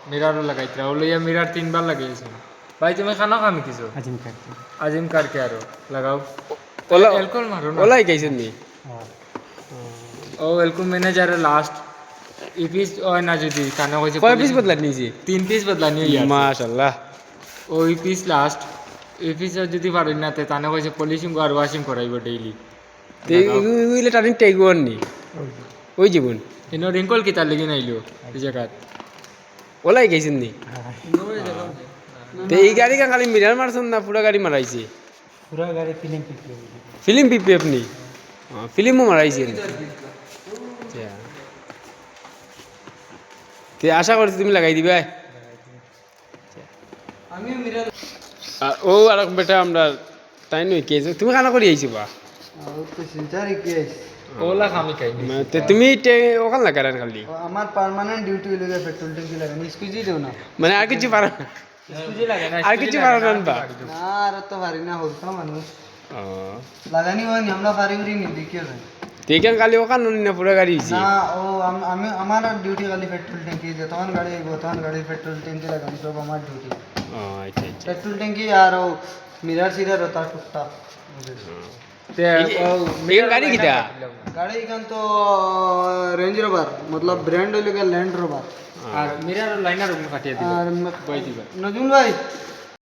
মিরারও লাগাইতে ও লইয়া মিরার 3 বার লাগাইছি ভাই তুমি খানা খামি কিছু আজিম কারকে আরো লাগাও ওলা অ্যালকোহল মারো না ওলাই গাইছেন নি ও অ্যালকোহল ম্যানেজার লাস্ট ইপিস ওই না যদি কানা কইছে কয় পিস বদলা নিয়েছি 3 পিস বদলানি হইয়া মাশাআল্লাহ ওই পিস লাস্ট এই পিস যদি পারেন না তে তানে কইছে পলিশিং আর ওয়াশিং করাইব ডেইলি তে উইলে টানিং টেগুন নি ওই জীবন ইনো রিঙ্কল কি তার লাগি নাইলো এই জায়গা ওলাই গাইছেন নি তে এই গাড়ি কা খালি মিরার মারছেন না পুরা গাড়ি মারাইছে পুরা গাড়ি ফিল্ম পিপি আপনি ফিল্মও মারাইছেন তে আশা করছি তুমি লাগাই দিবে আমি মিরার আর ও আর বেটা আমরা তাই নই কে তুমি খানা করে আইছি বা ও তো সেন্টারে কি আছে ওলা খামি খাই তে তুমি ওখান লাগারেন খালি আমার পার্মানেন্ট ডিউটি হইলো পেট্রোল ট্যাঙ্কি লাগানো স্কুজি দেও না মানে আর কিছু পারো না সুজি লাগে না আর কিছু পারো না বা না আর তো পারি না হলতা মানুষ ও লাগানি হয়নি আমরা পারি করি নি দেখিও না তেকেন খালি ওখান না পুরা গাড়ি হইছে না ও আমি আমার ডিউটি খালি পেট্রোল ট্যাঙ্কি যতক্ষণ গাড়ি আইব তখন গাড়ির পেট্রোল ট্যাঙ্কি লাগানো সব আমার ডিউটি ও আচ্ছা আচ্ছা পেট্রোল ট্যাঙ্কি আর ও মিরার সিরার ওটা টুকটাক তে মেন গাড়ি কিটা গাড়ি এখান তো রেঞ্জ রোভার মতলব ব্র্যান্ড হইলো ল্যান্ড রোভার আর মিরার লাইনার কাটিয়ে দিবে আর বই দিবে নজরুল ভাই